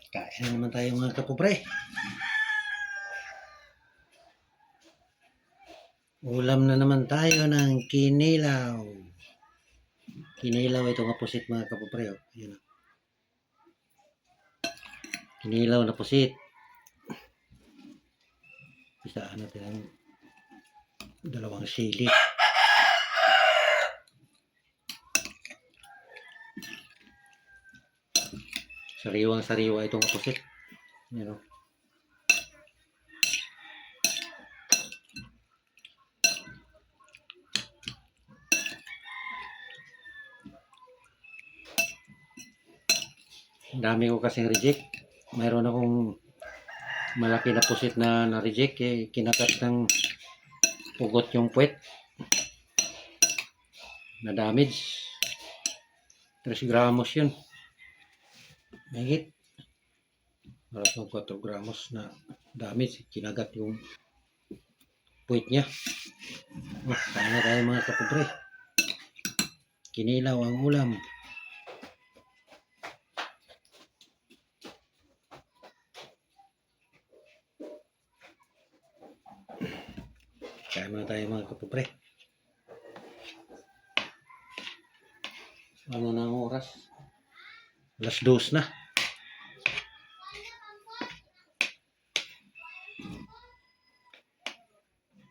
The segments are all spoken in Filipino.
Kain na naman tayo mga kapobre. Ulam na naman tayo ng kinilaw. Kinilaw ito nga pusit mga kapobre. Oh. Ayan. Kinilaw na pusit. Isaan natin ang dalawang sili. Sariwang sariwa itong pusit. Ayan. Oh. Ang dami ko kasing reject. Mayroon akong malaki na pusit na na-reject. Kinakat ng pugot yung puwet. Na-damage. 3 gramos yun. Mahigit. Harap ng 4 gramos na damage. Kinagat yung puwet niya. Kain na tayo mga kapobre. Kinilaw ang ulam. Kain na tayo mga kapobre. Ano na ang oras? Alas 2 na.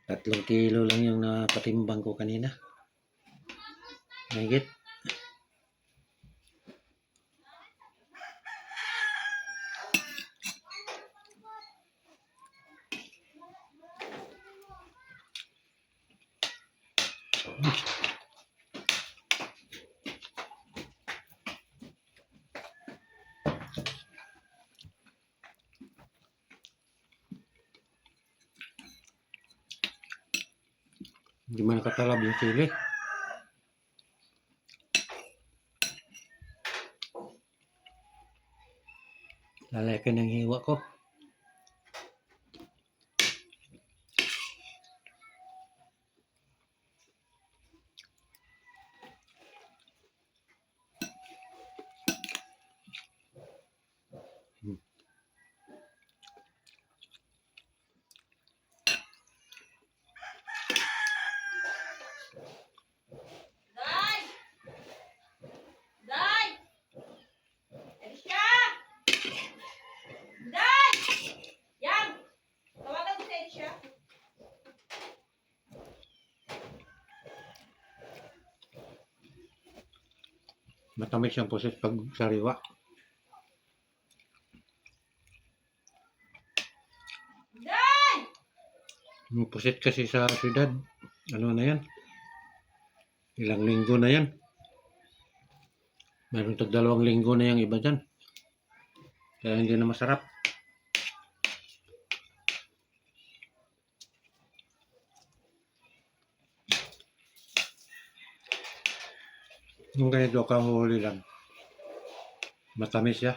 Tatlong kilo lang yung napatimbang ko kanina. Mahigit. Hindi man nakatalab yung sili. Lalaki ng hiwa ko. Matamis yung pusit pag sariwa. Yung pusit kasi sa syudad, ano na yan? Ilang linggo na yan. Mayroon tag 2 linggo na yung iba dyan. Kaya hindi na masarap. Yung ganito kahuli lang. Matamis siya.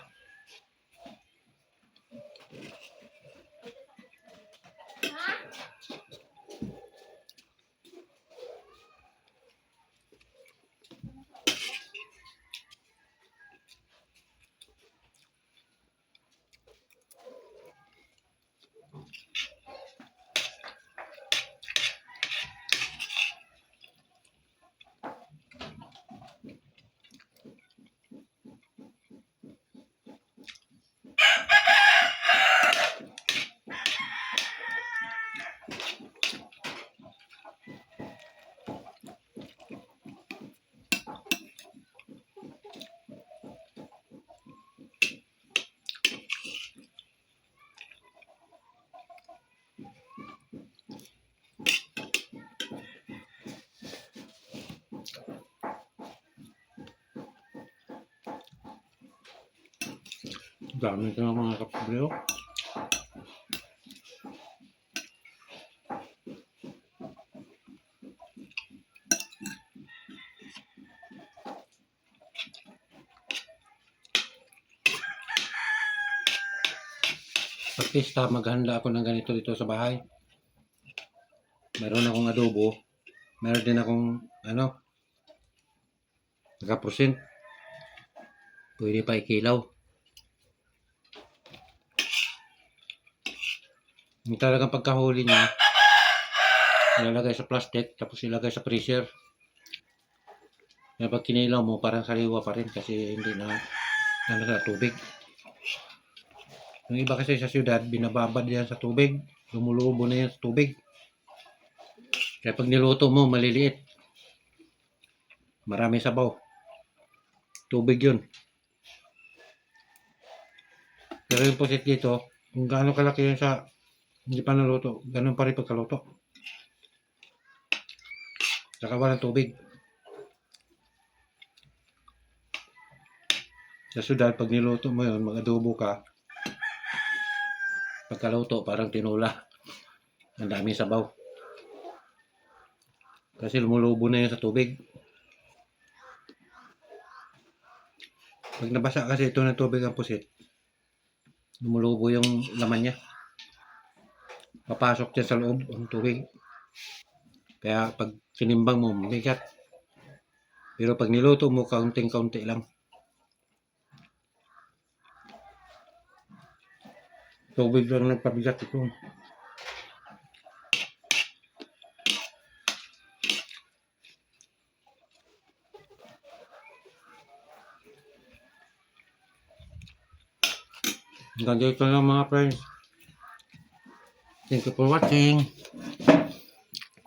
Dami ka ng mga kapobre. At least maghanda ako ng ganito dito sa bahay. Meron akong adobo. Meron din akong naka-percent. Pwede pa ikilaw. Yung talagang pagkahuli niya, ilalagay sa plastic, tapos ilagay sa freezer. Kaya pag kinilaw mo, parang sariwa pa rin kasi hindi na sa tubig. Yung iba kasi sa syudad, binababad yan sa tubig. Lumulubo na yan sa tubig. Kaya pag niluto mo, maliliit. Marami sabaw. Tubig yun. Pero yung pusit dito, kung gaano kalaki yun sa hindi pa naluto, ganun pa rin pagkaluto. Saka walang tubig. Sa syudad, pag niluto mo yun, mag-adobo ka, pagkaluto, parang tinula. Ang daming sabaw. Kasi lumulubo na yun sa tubig. Pag nabasa kasi ito ng tubig ang pusit, lumulubo yung laman niya. Papasok dyan sa loob ang tubig. Kaya pag tinimbang mo, mabigat. Pero pag niluto mo, kaunting-kaunti lang. Tubig lang nagpabigat ito. Hanggang dito lang mga friends. Thank you for watching.